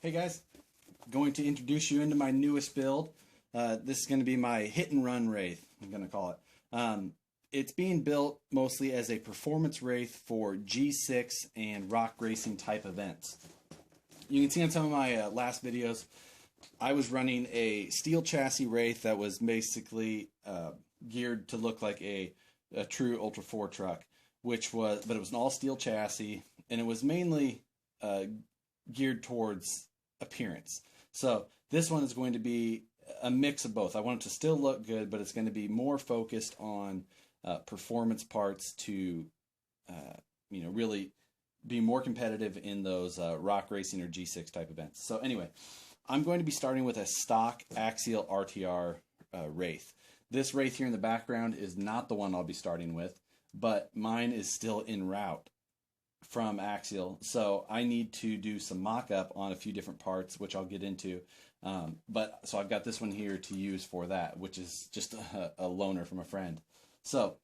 Hey guys, going to introduce you into my newest build. This is going to be my hit and run Wraith, I'm going to call it. It's being built mostly as a performance Wraith for G6 and rock racing type events. You can see on some of my last videos, I was running a steel chassis Wraith that was basically geared to look like a true Ultra 4 truck, but it was an all steel chassis, and it was mainly geared towards appearance. So this one is going to be a mix of both. I want it to still look good, but it's going to be more focused on performance parts to really be more competitive in those rock racing or G6 type events. So anyway, I'm going to be starting with a stock axial RTR Wraith. This Wraith here in the background is not the one I'll be starting with, but mine is still en route from axial, so I need to do some mock-up on a few different parts, which I'll get into. So I've got this one here to use for that, which is just a loaner from a friend. So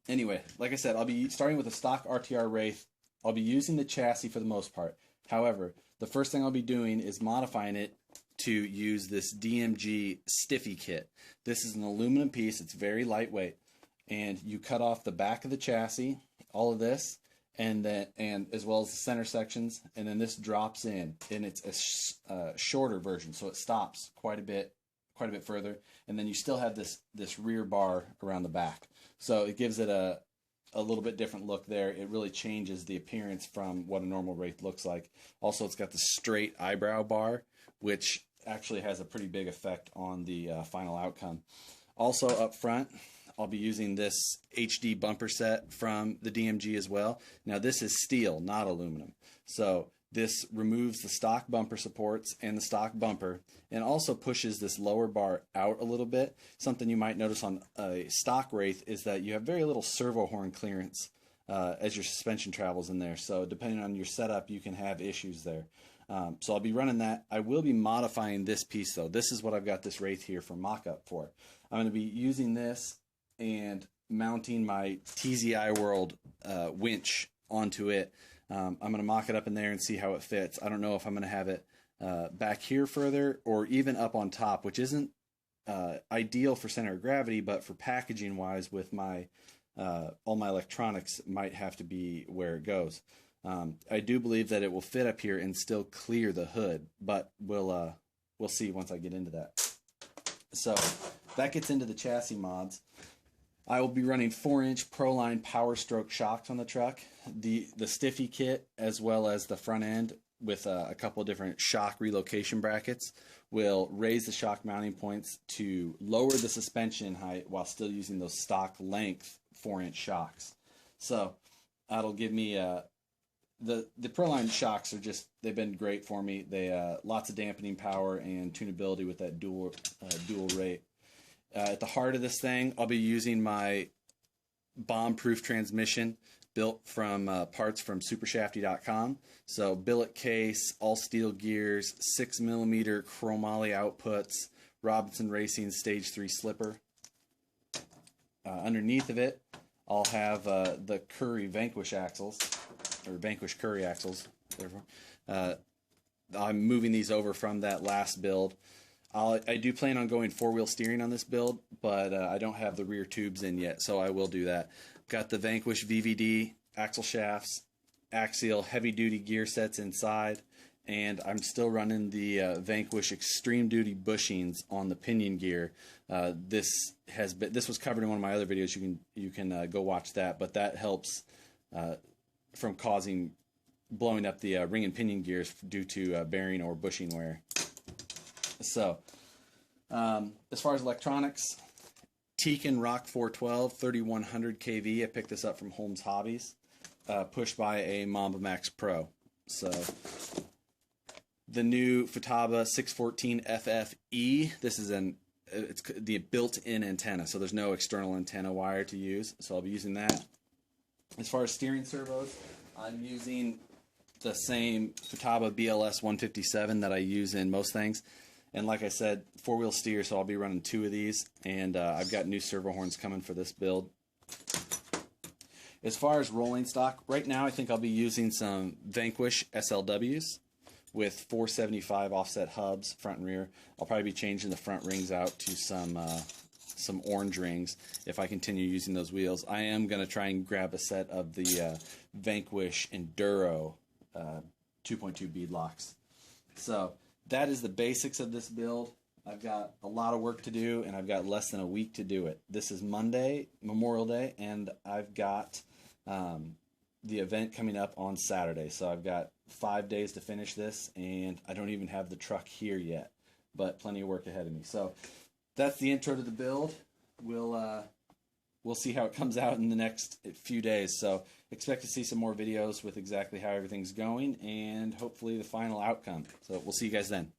anyway, like I said, I'll be starting with a stock RTR Wraith. I'll be using the chassis for the most part. However, the first thing I'll be doing is modifying it to use this DMG Stiffy kit. This is an aluminum piece. It's very lightweight, and you cut off the back of the chassis, all of this, and as well as the center sections, and then this drops in, and it's a shorter version, so it stops quite a bit further, and then you still have this rear bar around the back, so it gives it a little bit different look there. It really changes the appearance from what a normal Wraith looks like. Also, it's got the straight eyebrow bar, which actually has a pretty big effect on the final outcome. Also up front, I'll be using this HD bumper set from the DMG as well. Now this is steel, not aluminum. So this removes the stock bumper supports and the stock bumper, and also pushes this lower bar out a little bit. Something you might notice on a stock Wraith is that you have very little servo horn clearance as your suspension travels in there. So depending on your setup, you can have issues there. So I'll be running that. I will be modifying this piece though. This is what I've got this Wraith here for mock-up for. I'm going to be using this and mounting my TZI World winch onto it. I'm going to mock it up in there and see how it fits. I don't know if I'm going to have it back here further or even up on top, which isn't ideal for center of gravity, but for packaging wise with my all my electronics might have to be where it goes. I do believe that it will fit up here and still clear the hood, but we'll see once I get into that. So that gets into the chassis mods. I will be running 4-inch Proline Power Stroke shocks on the truck, the Stiffy kit, as well as the front end with a couple of different shock relocation brackets will raise the shock mounting points to lower the suspension height while still using those stock length 4-inch shocks. So that'll give me the Proline shocks they've been great for me. They lots of dampening power and tunability with that dual rate. At the heart of this thing, I'll be using my bomb-proof transmission built from parts from supershafty.com. So billet case, all steel gears, 6mm chromoly outputs, Robinson Racing Stage 3 slipper. Underneath of it, I'll have the Curry Vanquish axles, or Vanquish Curry axles. I'm moving these over from that last build. I do plan on going 4-wheel steering on this build, but I don't have the rear tubes in yet, so I will do that. Got the Vanquish VVD axle shafts, axial heavy-duty gear sets inside, and I'm still running the Vanquish Extreme Duty bushings on the pinion gear. This was covered in one of my other videos. You can go watch that, but that helps from blowing up the ring and pinion gears due to bearing or bushing wear. So, as far as electronics, Tekin Rock 412 3100 kV. I picked this up from Holmes Hobbies, pushed by a Mamba Max Pro. So, the new Futaba 614 FFE. This is it's the built-in antenna, so there's no external antenna wire to use. So I'll be using that. As far as steering servos, I'm using the same Futaba BLS 157 that I use in most things. And like I said, 4-wheel steer, so I'll be running 2 of these, and I've got new servo horns coming for this build. As far as rolling stock, right now I think I'll be using some Vanquish SLWs with 475 offset hubs, front and rear. I'll probably be changing the front rings out to some orange rings if I continue using those wheels. I am going to try and grab a set of the Vanquish Enduro 2.2 bead locks. So that is the basics of this build. I've got a lot of work to do, and I've got less than a week to do it. This is Monday, Memorial Day, and I've got the event coming up on Saturday. So I've got 5 days to finish this, and I don't even have the truck here yet, but plenty of work ahead of me. So that's the intro to the build. We'll see how it comes out in the next few days. So expect to see some more videos with exactly how everything's going and hopefully the final outcome. So we'll see you guys then.